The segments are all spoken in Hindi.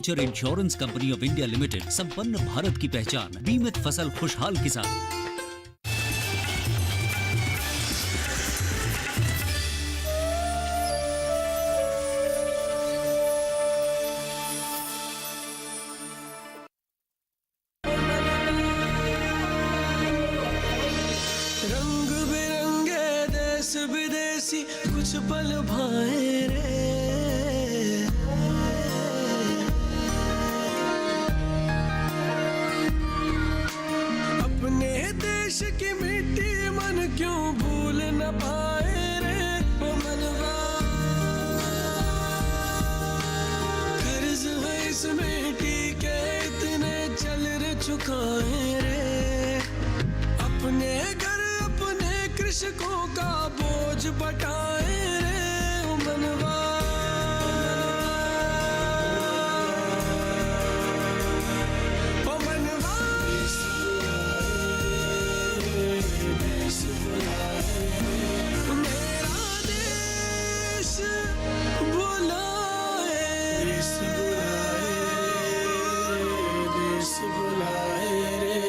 Insurance company of India limited, संपन्न भारत की पहचान, बीमित फसल खुशहाल किसान। रंग बिरंगे देश विदेशी कुछ पल भाए रे, अपने देश की मिट्टी मन क्यों भूल न पाए रे, ओ मनवा कर्ज है इस मिट्टी के इतने चल रे चुकाए रे, अपने घर अपने कृषकों का बोझ बटाए रे, ओ मनवा ओ मनवा मेरा देश बुलाए, देश बुलाए रे।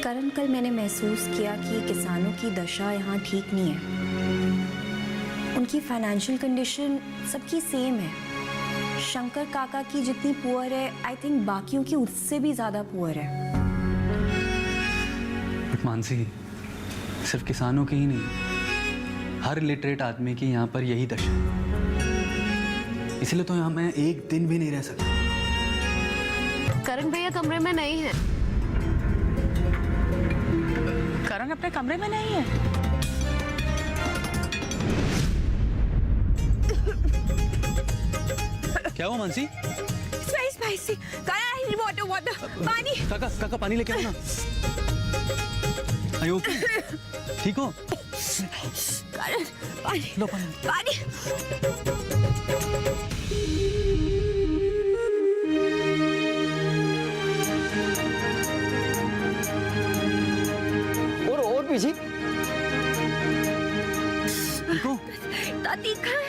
करण, कल मैंने महसूस किया कि किसानों की दशा यहाँ ठीक नहीं है। उनकी फाइनेंशियल कंडीशन सबकी सेम है। शंकर काका की जितनी पुअर है, आई थिंक बाकियों की उससे भी ज़्यादा पुअर है। बट मानसी, सिर्फ किसानों की ही नहीं, हर लिटरेट आदमी की यहाँ पर यही दशा है। इसलिए तो यहाँ मैं एक दिन भी नहीं रह सकता। करण भैया कमरे में नहीं है। करण अपने कमरे में नहीं है। क्या हुआ मानसी? स्पाइसी वाटर पानी। काका काका पानी लेके आओ ना। आयो, ठीक हो? करण, पानी लो पानी। पानी। और पीछे ठीक हो? तीखा है।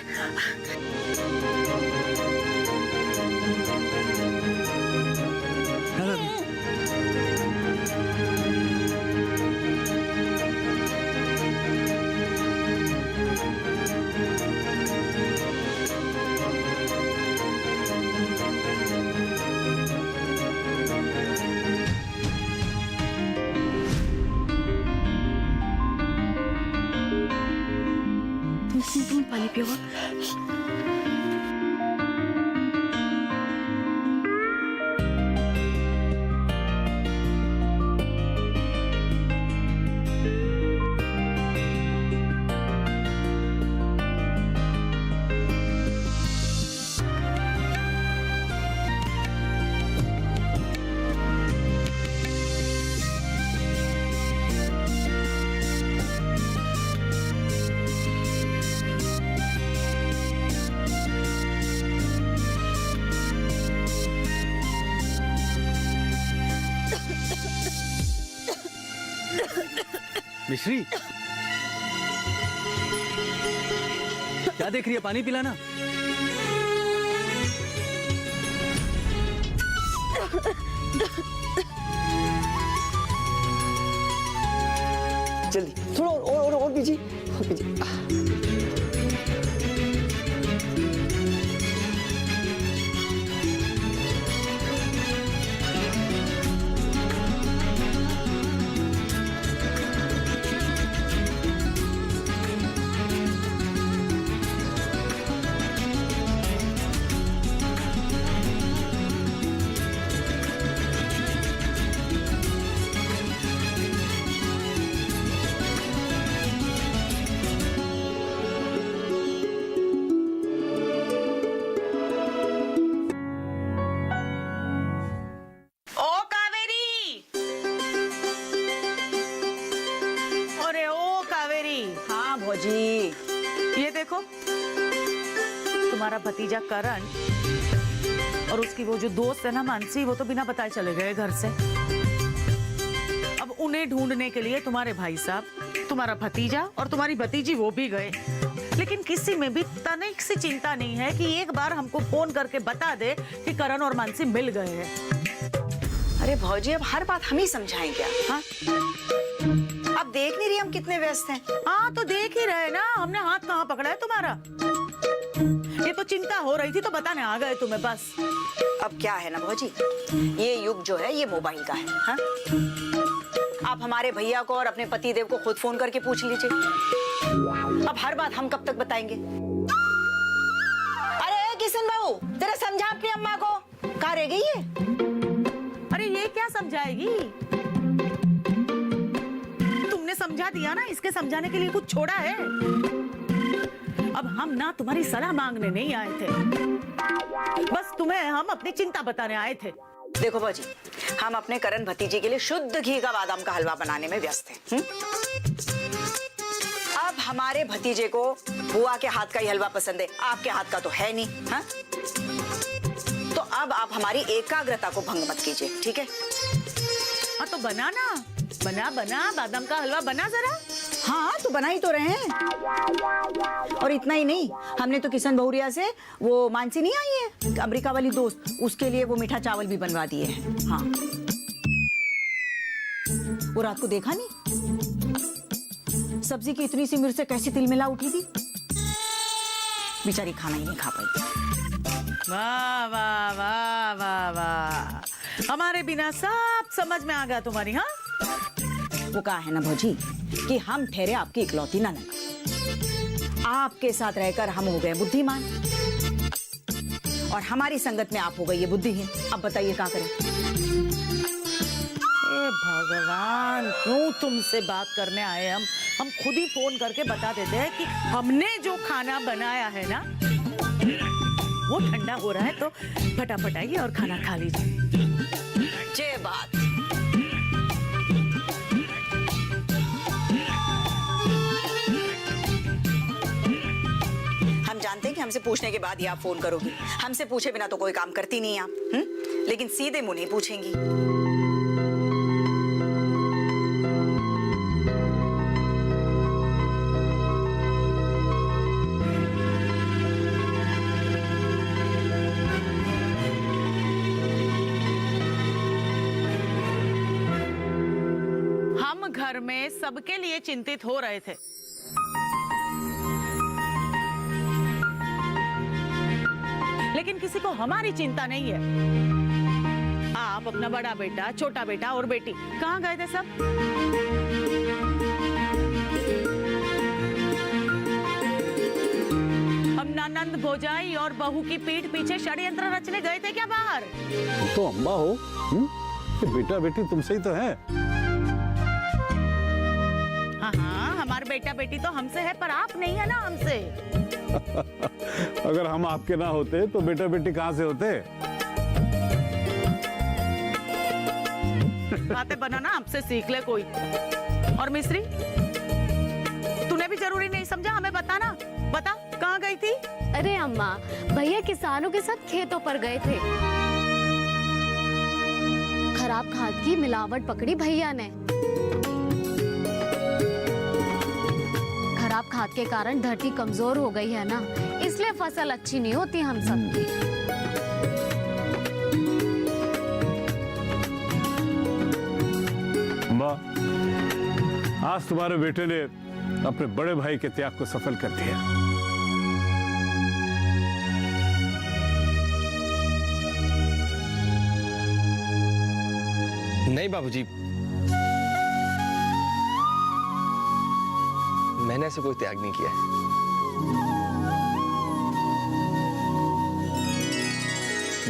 तुम पानी पियो। मिश्री, क्या देख रही है? पानी पिलाना। जल्दी थोड़ा और पीछे। जी ये देखो, तुम्हारा भतीजा करण और उसकी वो जो दोस्त है ना मानसी, वो तो बिना बताए चले गए घर से। अब उन्हें ढूंढने के लिए तुम्हारे भाई साहब, तुम्हारा भतीजा और तुम्हारी भतीजी वो भी गए। लेकिन किसी में भी तनिक सी चिंता नहीं है कि एक बार हमको फोन करके बता दे कि करण और मानसी मिल गए हैं। अरे भौजी, अब हर बात हम ही समझाएं क्या? हाँ अब देख नहीं रही हम कितने व्यस्त हैं। हाँ, तो देख ही रहे ना, हमने हाथ कहाँ पकड़ा है तुम्हारा। ये तो चिंता हो रही थी तो बताने आ गए तुम्हें बस। अब क्या है ना भौजी, ये युग जो है ये मोबाइल का है। हाँ? आप हमारे भैया को और अपने पति देव को खुद फोन करके पूछ लीजिए। अब हर बात हम कब तक बताएंगे? अरे किशन बाबू, जरा समझा अपनी अम्मा को। कहाँ रह गई ये? अरे ये क्या समझाएगी? तुमने समझा दिया ना, इसके समझाने के लिए कुछ छोड़ा है? अब हम ना तुम्हारी सलाह मांगने नहीं आए थे, बस तुम्हें हम अपनी चिंता बताने आए थे। देखो भौजी, हम अपने करण भतीजे के लिए शुद्ध घी का बादाम का हलवा बनाने में व्यस्त हैं। अब हमारे भतीजे को बुआ के हाथ का ही हलवा पसंद है, आपके हाथ का तो है नहीं। हाँ? तो अब आप हमारी एकाग्रता को भंग मत कीजिए, ठीक है? हाँ तो बना ना, बना बादाम का हलवा बना जरा। हाँ तो बना ही तो रहे हैं। और इतना ही नहीं, हमने तो किशन बहुरिया से वो मानसी नहीं आई है अमेरिका वाली दोस्त, उसके लिए वो मीठा चावल भी बनवा दिए हैं। हाँ, वो रात को देखा नहीं, सब्जी की इतनी सी मिर्च से कैसी तिलमिला उठी थी, बेचारी खाना ही नहीं खा पाई। वाह वाह वाह वाह वाह, हमारे बिना सब समझ में आ गया तुम्हारी। हाँ, वो कहा है ना भौजी कि हम ठहरे आपकी इकलौती ननद। आपके साथ रहकर हम हो गए बुद्धिमान और हमारी संगत में आप हो गई ये बुद्धिहीन। अब बताइए क्या करें? ए भगवान, क्यों तुमसे बात करने आए हम खुद ही फोन करके बता देते हैं कि हमने जो खाना बनाया है ना वो ठंडा हो रहा है, तो फटाफट आइए और खाना खा लीजिए। जय बात। हम जानते हैं कि हमसे पूछने के बाद ही आप फोन करोगी, हमसे पूछे बिना तो कोई काम करती नहीं आप। लेकिन सीधे मुंह नहीं पूछेंगी। हम घर में सबके लिए चिंतित हो रहे थे, लेकिन किसी को हमारी चिंता नहीं है। आप, अपना बड़ा बेटा, छोटा बेटा और बेटी कहाँ गए थे सब? हम ननंद भौजाई और बहू की पीठ पीछे षड्यंत्र रचने गए थे क्या बाहर? तो अम्मा हो, ये बेटा बेटी तुमसे ही तो है। हाँ, हमारे बेटा बेटी तो हमसे है, पर आप नहीं है ना हमसे। अगर हम आपके ना होते तो बेटा बेटी कहाँ से होते? बातें बनाना आपसे सीख ले कोई। और मिस्री, तूने भी जरूरी नहीं समझा, हमें बताना। बता, कहाँ गई थी? अरे अम्मा, भैया किसानों के साथ खेतों पर गए थे। खराब खाद की मिलावट पकड़ी भैया ने। खराब खाद के कारण धरती कमजोर हो गई है ना, इसलिए फसल अच्छी नहीं होती हम सबकी। अम्मा, आज तुम्हारे बेटे ने अपने बड़े भाई के त्याग को सफल कर दिया। नहीं बाबूजी, मैंने ऐसे कोई त्याग नहीं किया है।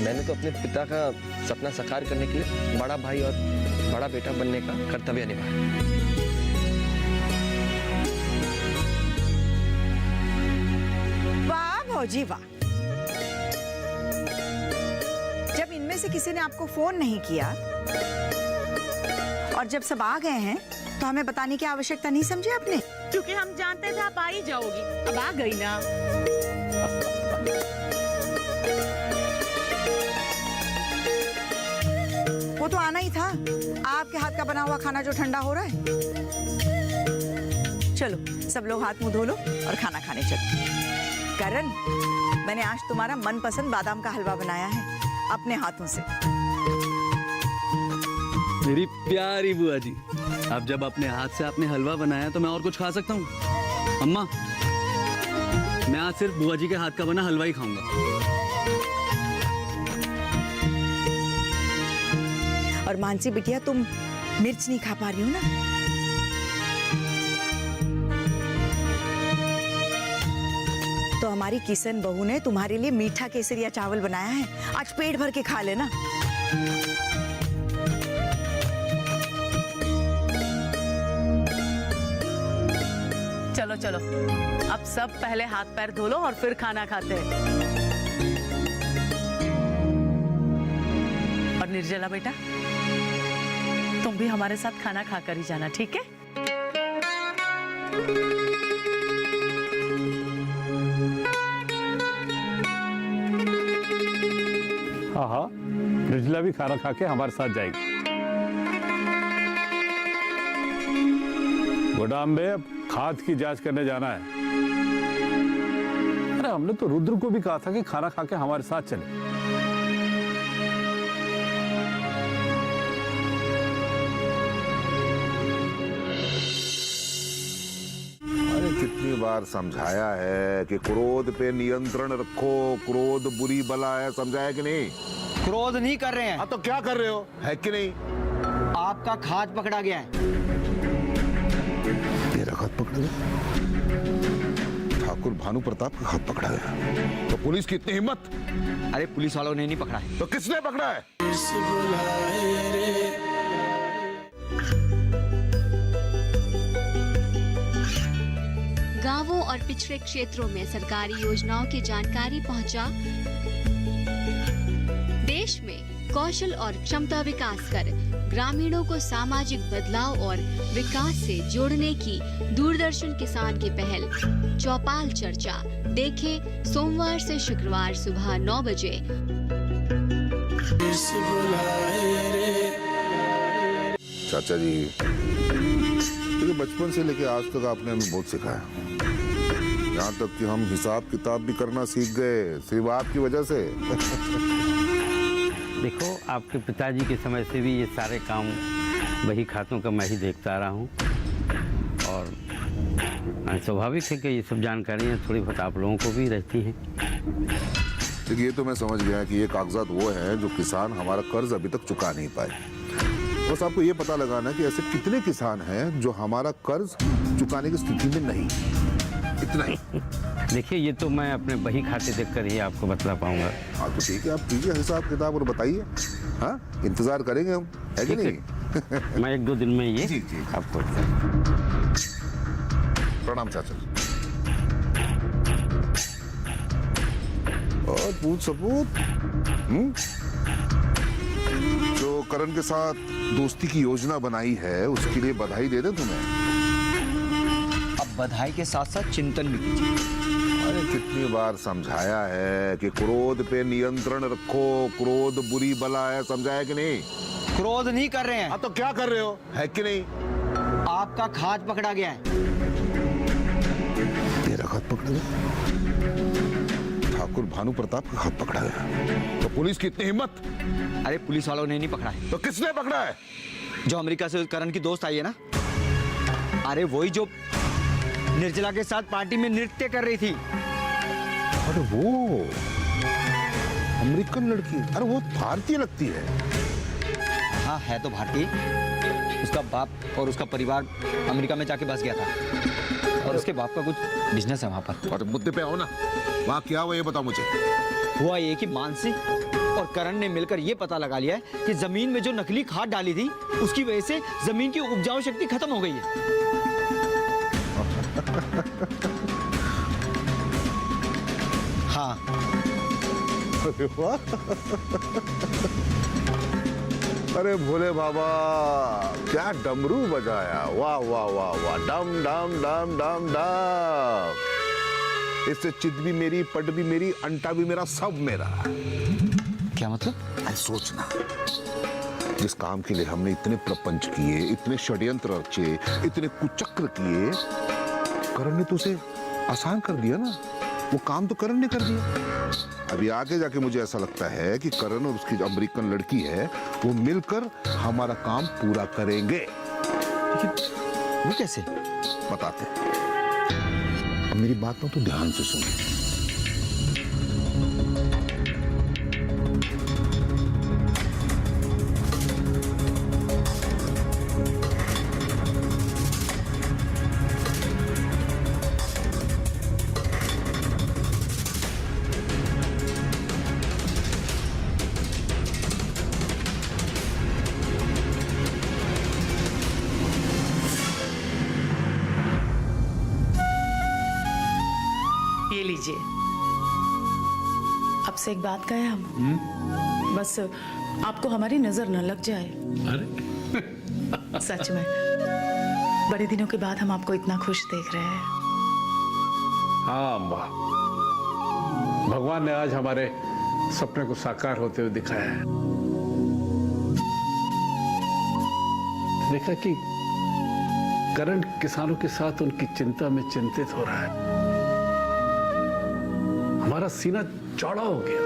मैंने तो अपने पिता का सपना साकार करने के लिए बड़ा भाई और बड़ा बेटा बनने का कर्तव्य निभाया। वाह भौजी वाह, जब इनमें से किसी ने आपको फोन नहीं किया और जब सब आ गए हैं तो हमें बताने की आवश्यकता नहीं समझी आपने? क्योंकि हम जानते थे आप आ ही जाओगी। अब आ गई ना। वो तो आना ही था, आपके हाथ का बना हुआ खाना जो ठंडा हो रहा है। चलो सब लोग हाथ मुंह धो लो और खाना खाने चलो। करण, मैंने आज तुम्हारा मनपसंद बादाम का हलवा बनाया है अपने हाथों से। मेरी प्यारी बुआ जी, अब जब अपने हाथ से आपने हलवा बनाया तो मैं और कुछ खा सकता हूँ। अम्मा, मैं आज सिर्फ बुआ जी के हाथ का बना हलवा ही खाऊंगा। और मानसी बिटिया, तुम मिर्च नहीं खा पा रही हो ना? तो हमारी किशन बहू ने तुम्हारे लिए मीठा केसरिया चावल बनाया है, आज पेट भर के खा लेना। चलो चलो, अब सब पहले हाथ पैर धो लो और फिर खाना खाते हैं। और निर्जला बेटा, तुम भी हमारे साथ खाना खाकर ही जाना, ठीक है? हाँ हाँ, निर्जला भी खाना खा के हमारे साथ जाएगी। गोदाम में अब खाद की जांच करने जाना है। अरे हमने तो रुद्र को भी कहा था कि खाना खा के हमारे साथ चले। अरे कितनी बार समझाया है कि क्रोध पे नियंत्रण रखो, क्रोध बुरी बला है, समझाया कि नहीं? क्रोध नहीं कर रहे हैं। हाँ तो क्या कर रहे हो, है कि नहीं? आपका खाद पकड़ा गया है। तेरा हाथ पकड़ा गया? ठाकुर भानु प्रताप का हाथ पकड़ा गया तो पुलिस की इतनी हिम्मत? अरे पुलिस वालों ने नहीं पकड़ा है। तो किसने पकड़ा है? गांवों और पिछड़े क्षेत्रों में सरकारी योजनाओं की जानकारी पहुंचा। देश में कौशल और क्षमता विकास कर ग्रामीणों को सामाजिक बदलाव और विकास से जोड़ने की दूरदर्शन किसान की पहल चौपाल चर्चा देखें सोमवार से शुक्रवार सुबह 9 बजे। चाचा जी, क्योंकि बचपन से लेके आज तक आपने हमें बहुत सिखाया, यहाँ तक कि हम हिसाब किताब भी करना सीख गए सिर्फ आपकी वजह से। देखो, आपके पिताजी के समय से भी ये सारे काम वही खातों का मैं ही देखता रहा हूँ और स्वाभाविक है कि ये सब जानकारियाँ थोड़ी बहुत आप लोगों को भी रहती हैं। देखिए, ये तो मैं समझ गया कि ये कागजात वो हैं जो किसान हमारा कर्ज अभी तक चुका नहीं पाए। बस आपको ये पता लगाना है कि ऐसे कितने किसान हैं जो हमारा कर्ज चुकाने की स्थिति में नहीं, इतना ही। देखिए, ये तो मैं अपने बही खाते देखकर ही आपको बतला पाऊंगा। हाँ तो ठीक है, आप कीजिए हिसाब किताब और बताइए। हाँ, इंतजार करेंगे हम, है कि नहीं? मैं 1-2 दिन में ये जी जी आपको। प्रणाम चाचा। और पूछ सबूत जो करण के साथ दोस्ती की योजना बनाई है उसके लिए बधाई दे दे तुम्हें। अब बधाई के साथ साथ चिंतन भी कीजिए। अरे कितनी बार समझाया है कि क्रोध पे नियंत्रण रखो, क्रोध बुरी बला है, समझाया कि नहीं? क्रोध नहीं कर रहे हैं। हाँ तो क्या कर रहे हो, है कि नहीं? आपका खाद पकड़ा गया है। तेरा हाथ पकड़ा गया? ठाकुर भानु प्रताप का हाथ पकड़ा गया तो पुलिस की इतनी हिम्मत? अरे पुलिस वालों ने नहीं पकड़ा है। तो किसने पकड़ा है? जो अमेरिका से करण की दोस्त आई है ना, अरे वही जो निर्जला के साथ पार्टी में नृत्य कर रही थी। अरे वो अमेरिकन लड़की, अरे वो भारतीय लगती है। हाँ है तो भारतीय। उसका बाप और उसका परिवार अमेरिका में जाके बस गया था और उसके बाप का कुछ बिजनेस है वहाँ पर। और मुद्दे पे आओ ना, वहाँ क्या हुआ ये बताओ मुझे। हुआ ये कि मानसी और करण ने मिलकर ये पता लगा लिया है कि जमीन में जो नकली खाद डाली थी उसकी वजह से जमीन की उपजाऊ शक्ति खत्म हो गई है। हाँ। अरे वाह, अरे भोले बाबा क्या डमरू बजाया, वाह वाह वाह वाह, डम डम डम डम डम। इससे चित भी मेरी, पट भी मेरी, अंटा भी मेरा, सब मेरा। क्या मतलब? अरे सोचना, जिस काम के लिए हमने इतने प्रपंच किए, इतने षड्यंत्र रचे, इतने कुचक्र किए, करण ने तो उसे आसान कर दिया ना। वो काम तो करण ने कर दिया। अभी आगे जाके मुझे ऐसा लगता है कि करण और उसकी जो अमेरिकन लड़की है वो मिलकर हमारा काम पूरा करेंगे। वो कैसे? बताते हैं। अब मेरी बात ना तो ध्यान से सुन। ये लीजिए। अब से एक बात कहे हम, बस आपको हमारी नजर न लग जाए। अरे सच में बड़े दिनों के बाद हम आपको इतना खुश देख रहे हैं। हाँ अम्मा, भगवान ने आज हमारे सपने को साकार होते हुए दिखाया है। देखा कि करण किसानों के साथ उनकी चिंता में चिंतित हो रहा है। हमारा सीना चौड़ा हो गया।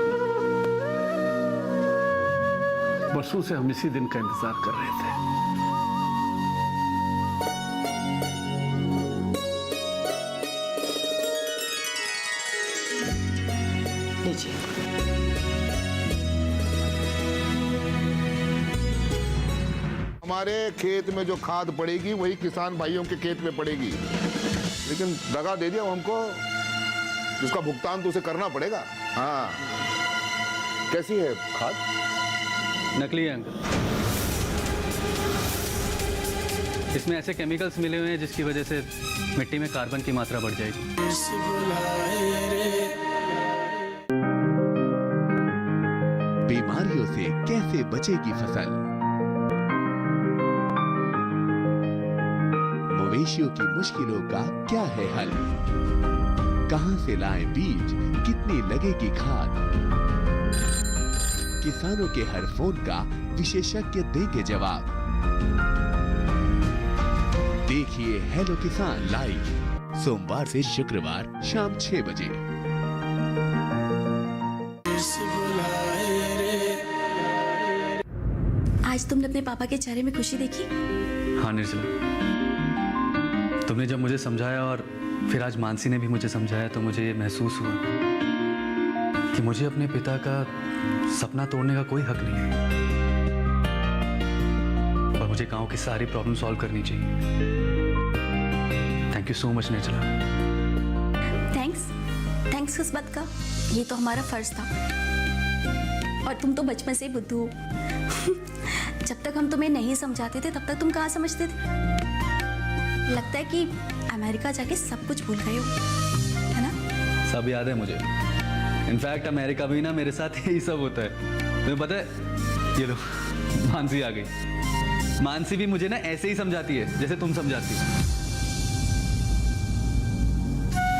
बरसों से हम इसी दिन का इंतजार कर रहे थे। लीजिए। हमारे खेत में जो खाद पड़ेगी वही किसान भाइयों के खेत में पड़ेगी, लेकिन दगा दे दिया हमको, जिसका भुगतान तो उसे करना पड़ेगा। हाँ, कैसी है खाद? नकली है अंकल। इसमें ऐसे केमिकल्स मिले हुए हैं जिसकी वजह से मिट्टी में कार्बन की मात्रा बढ़ जाएगी। बीमारियों से कैसे बचेगी फसल? मवेशियों की मुश्किलों का क्या है हल? कहां से लाएं बीज, कितनी लगेगी खाद? किसानों के हर फोन का विशेषज्ञ देंगे जवाब। देखिए हेलो किसान लाइव सोमवार से शुक्रवार शाम 6 बजे। आज तुमने अपने पापा के चेहरे में खुशी देखी? हाँ निर्जला, तुमने जब मुझे समझाया और फिर आज मानसी ने भी मुझे समझाया तो मुझे ये महसूस हुआ कि मुझे अपने पिता का सपना तोड़ने का कोई हक नहीं है और मुझे गांव की सारी प्रॉब्लम सॉल्व करनी चाहिए। थैंक यू सो मच निर्जला। थैंक्स किस बात का? ये तो हमारा फर्ज था। और तुम तो बचपन से ही बुद्धू हो। जब तक हम तुम्हें नहीं समझाते थे तब तक तुम कहाँ समझते थे? लगता है कि अमेरिका जाके सब कुछ भूल गए हो, है ना? सब याद है मुझे। इनफैक्ट अमेरिका भी ना मेरे साथ यही सब होता है। तुम्हें पता है? ये लो, मानसी आ गई। मानसी भी मुझे ना ऐसे ही समझाती है जैसे तुम समझाती हो।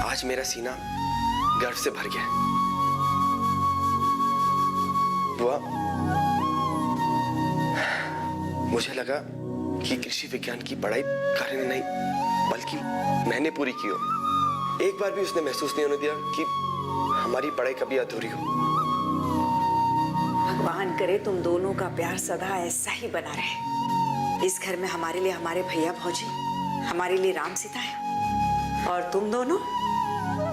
आज मेरा सीना गर्व से भर गया। बुआ, मुझे लगा कि कृषि विज्ञान की पढ़ाई करण ने नहीं बल्कि मैंने पूरी की हो। एक बार भी उसने महसूस नहीं होने दिया कि हमारी पढ़ाई कभी अधूरी हो। भगवान करे तुम दोनों का प्यार सदा ऐसा ही बना रहे। इस घर में हमारे लिए हमारे भैया भौजी, हमारे लिए राम सीता है और तुम दोनों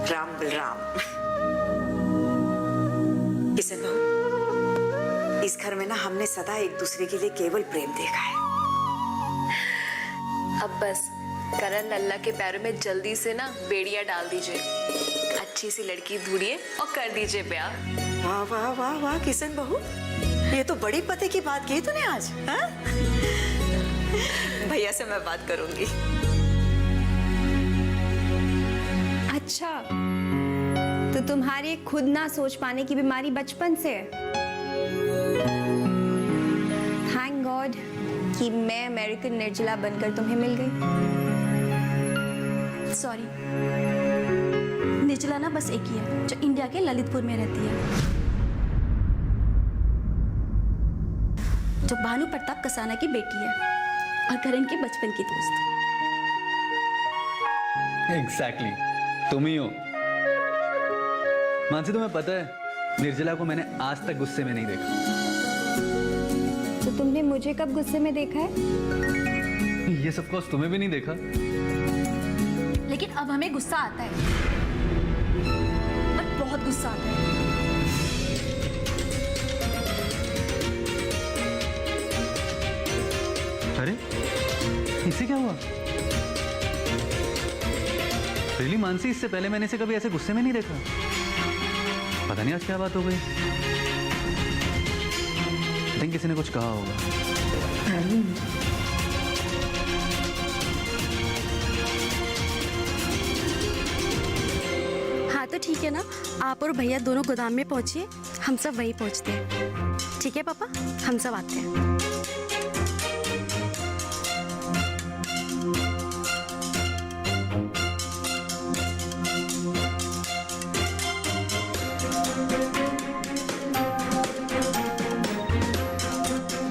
राम बलराम। किशन बाबू, इस घर में ना हमने सदा एक दूसरे के लिए केवल प्रेम देखा है। अब बस करण लल्ला के पैरों में जल्दी से ना बेड़ियां डाल दीजिए, अच्छी सी लड़की ढूंढिए और कर दीजिए ब्याह। वाह वाह वाह वाह किशन बहू, ये तो बड़ी पते की बात की तूने आज। हाँ? भैया से मैं बात करूंगी। अच्छा, तो तुम्हारी खुद ना सोच पाने की बीमारी बचपन से है। थैंक गॉड कि मैं अमेरिकन निर्जला बनकर तुम्हें मिल गई। सॉरी, निर्जला ना बस एक ही है जो इंडिया के ललितपुर में रहती है, जो भानु प्रताप कसाना की बेटी है और करण के बचपन की दोस्त। एग्जैक्टली, तुम ही हो। मानसी तुम्हें पता है निर्जला को मैंने आज तक गुस्से में नहीं देखा। तो तुमने मुझे कब गुस्से में देखा है? ये सब कोर्स तुम्हें भी नहीं देखा। लेकिन अब हमें गुस्सा आता है, बट बहुत गुस्सा आता है। अरे इसे क्या हुआ? रियली मानसी, इससे पहले मैंने इसे कभी ऐसे गुस्से में नहीं देखा। पता नहीं आज क्या बात हो गई। आई थिंक किसी ने कुछ कहा होगा। हाँ तो ठीक है ना, आप और भैया दोनों गोदाम में पहुंचिए, हम सब वहीं पहुंचते हैं। ठीक है पापा, हम सब आते हैं।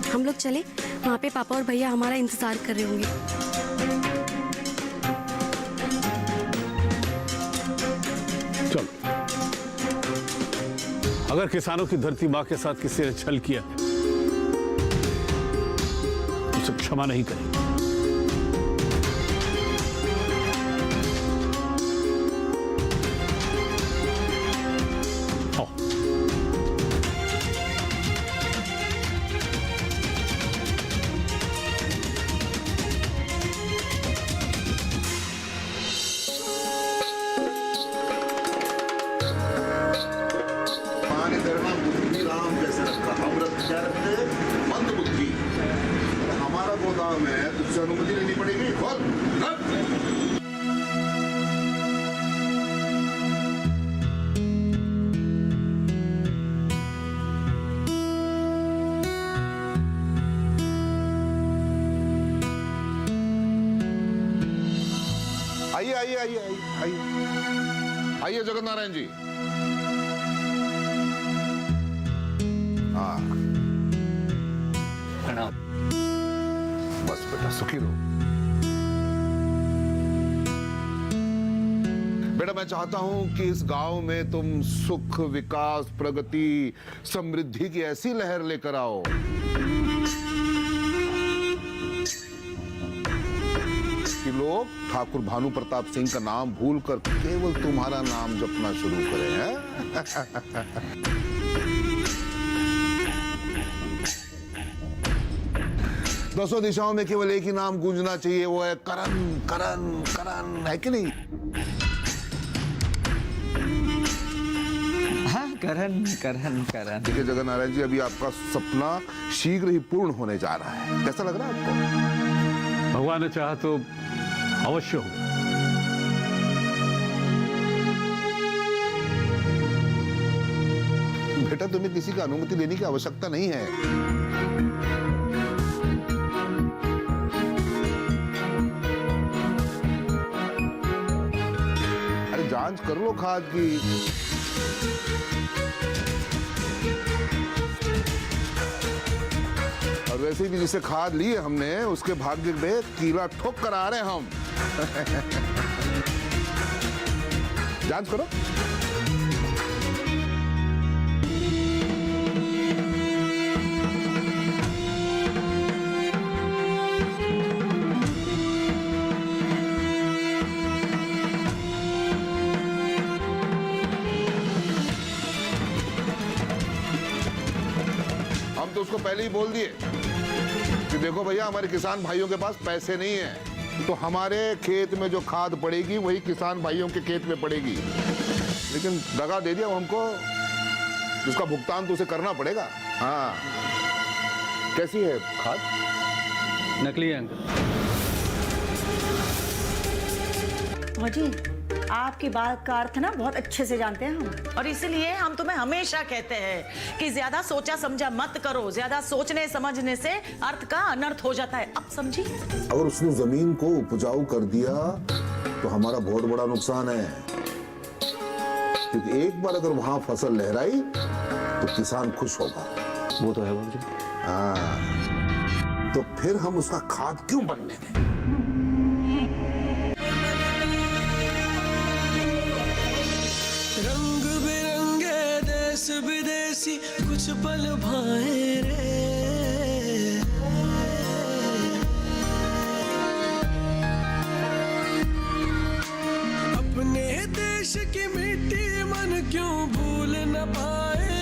हम लोग चले, वहाँ पे पापा और भैया हमारा इंतजार कर रहे होंगे। चलो, अगर किसानों की धरती माँ के साथ किसी ने छल किया उसे क्षमा नहीं करेंगे। हमारा गोदाम है, तुझसे अनुमति लेनी पड़ेगी। खोल। आइए आइए आइए आइए आइए जगत नारायण जी। हाँ बस बेटा सुखी रहो। बेटा मैं चाहता हूं कि इस गांव में तुम सुख, विकास, प्रगति, समृद्धि की ऐसी लहर लेकर आओ कि लोग ठाकुर भानु प्रताप सिंह का नाम भूलकर केवल तुम्हारा नाम जपना शुरू करें। हैं? 200 दिशाओं में केवल एक ही नाम गूंजना चाहिए, वो है करण करण करण, है कि नहीं? हाँ, करण करण करण। ठीक है जगन नारायण जी, अभी आपका सपना शीघ्र ही पूर्ण होने जा रहा है। कैसा लग रहा है आपको? भगवान ने चाहा तो अवश्य हो। बेटा तुम्हें किसी की अनुमति लेने की आवश्यकता नहीं है। अरे जांच कर लो खाद की। और वैसे भी जिसे खाद ली है हमने उसके भाग्य में कीला ठोक कर आ रहे हैं हम। जांच करो। हम तो उसको पहले ही बोल दिए कि देखो भैया हमारे किसान भाइयों के पास पैसे नहीं है, तो हमारे खेत में जो खाद पड़ेगी वही किसान भाइयों के खेत में पड़ेगी। लेकिन दगा दे दिया हमको, जिसका भुगतान तो उसे करना पड़ेगा। हाँ, कैसी है खाद? नकली है अंकल। भौजी आपकी बात का अर्थ ना बहुत अच्छे से जानते हैं हम, और इसीलिए हम तुम्हें हमेशा कहते हैं कि ज्यादा सोचा समझा मत करो। ज्यादा सोचने समझने से अर्थ का अनर्थ हो जाता है। अब समझी? अगर उसने जमीन को उपजाऊ कर दिया तो हमारा बहुत बड़ा नुकसान है, क्योंकि एक बार अगर वहां फसल लहराई तो किसान खुश होगा। वो तो है बाबूजी। हाँ, तो फिर हम उसका खाद क्यों बनने दें? रंग बिरंग सी कुछ पल भाए रे। अपने देश की मिट्टी मन क्यों भूल न पाए